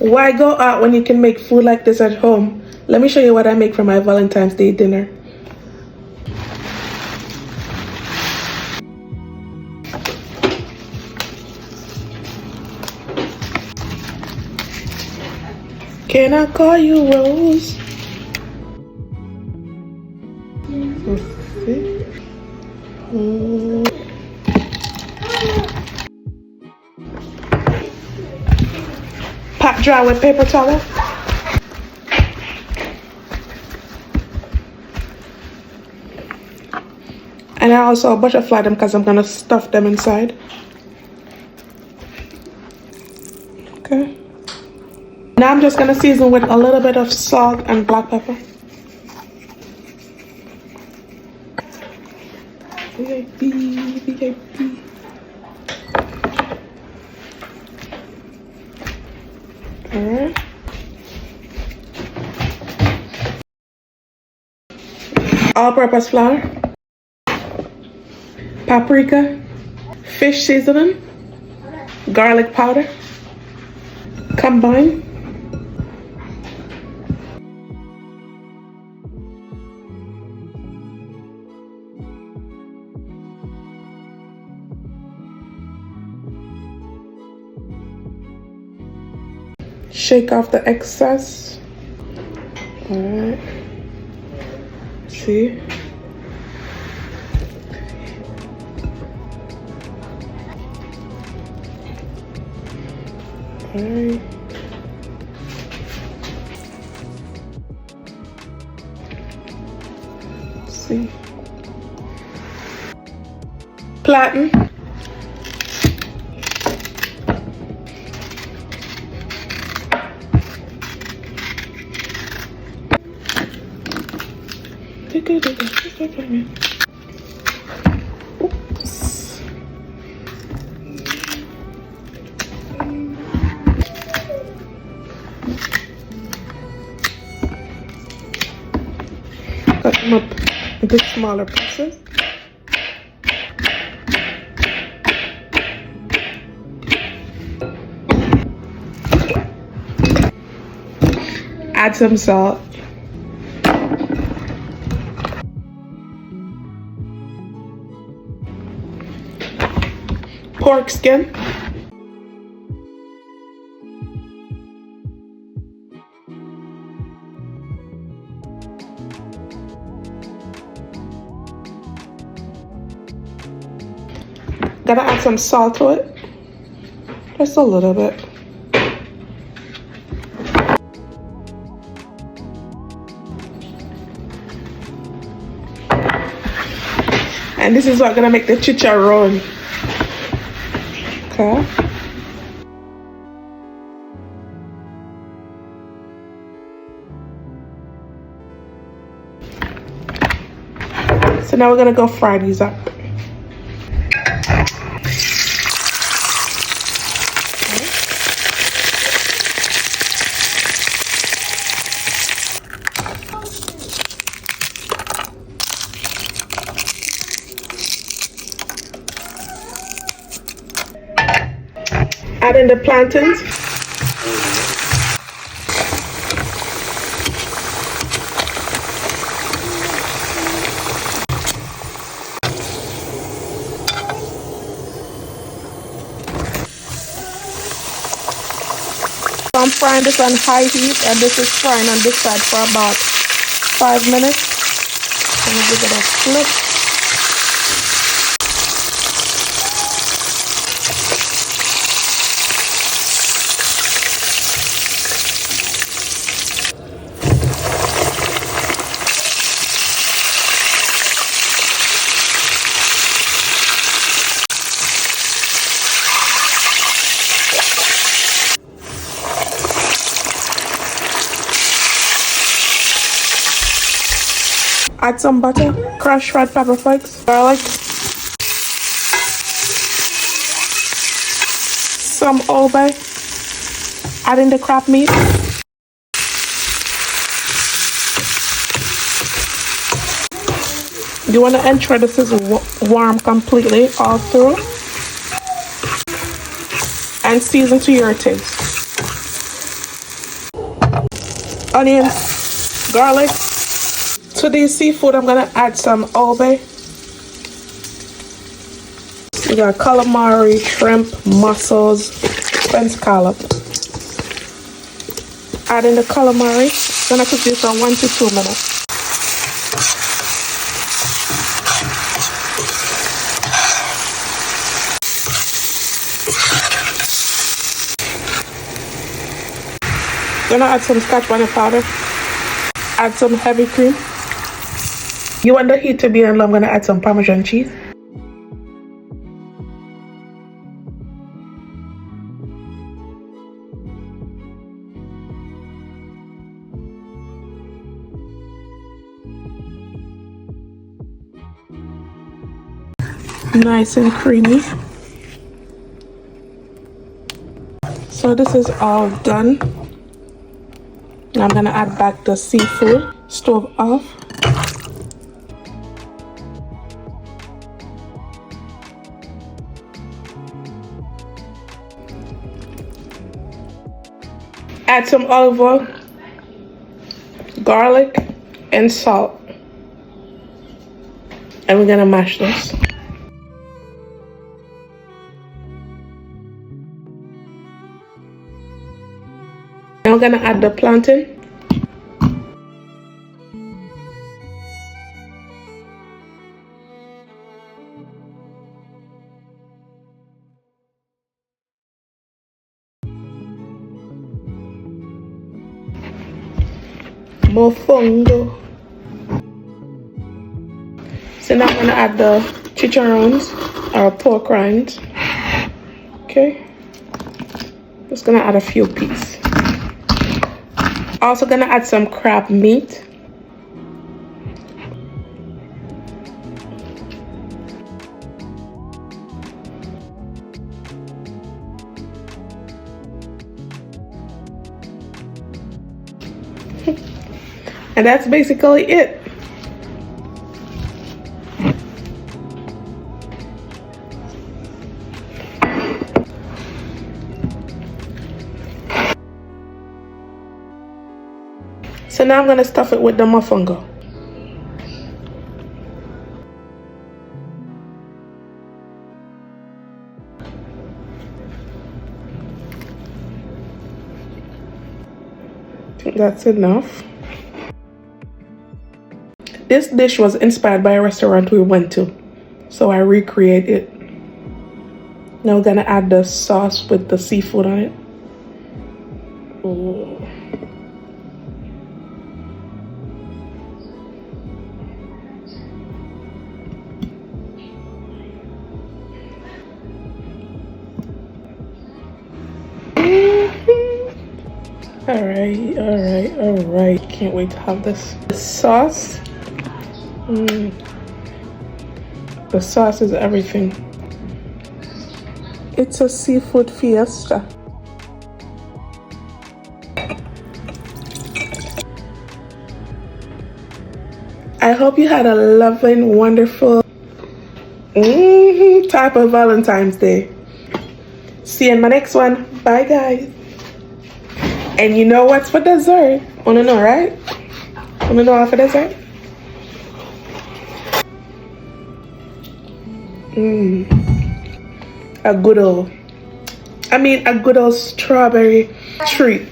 Why go out when you can make food like this at home? Let me show you what I make for my Valentine's Day dinner. Can I call you Rose? Let's see. Pat dry with paper towel. And I also butterfly them because I'm gonna stuff them inside. Okay. Now I'm just gonna season with a little bit of salt and black pepper. VIP. Alright. All-purpose flour, paprika, fish seasoning, garlic powder. Combine. Shake off the excess. Alright. See? Alright. See? Plantain. Oops. Cut them up into smaller pieces. Add some salt. Pork skin. Gotta add some salt to it. Just a little bit. And this is what's gonna make the chicharron. Okay. So now we're gonna go fry these up. Add in the plantains. So I'm frying this on high heat, and this is frying on this side for about 5 minutes. I'm gonna give it a flip. Add some butter, crushed red pepper flakes, garlic, some old bay, add in the crab meat, you want to ensure this is warm completely all through, and season to your taste. onions, garlic. To this seafood, I'm gonna add some obe. We got calamari, shrimp, mussels, and scallop. Add in the calamari. Gonna cook this for 1 to 2 minutes. Gonna add some scotch bonnet powder. Add some heavy cream. You want the heat to be on low, I'm gonna add some Parmesan cheese. Nice and creamy. So this is all done. Now I'm gonna add back the seafood. Stove off. Add some olive oil, garlic, and salt. And we're gonna mash this. Now we're gonna add the plantain. Mofongo. So now I'm gonna add the chicharrones or pork rinds. Okay. Just gonna add a few pieces. Also gonna add some crab meat. And that's basically it. So now I'm gonna stuff it with the mofongo. I think that's enough. This dish was inspired by a restaurant we went to, so I recreate it. Now we're gonna add the sauce with the seafood on it. Ooh. All right. Can't wait to have this. The sauce. The sauce is everything. It's a seafood fiesta. I hope you had a lovely and wonderful type of Valentine's Day. See you in my next one. Bye, guys. And you know what's for dessert? Wanna know, right? Wanna know what for dessert? A good old strawberry treat.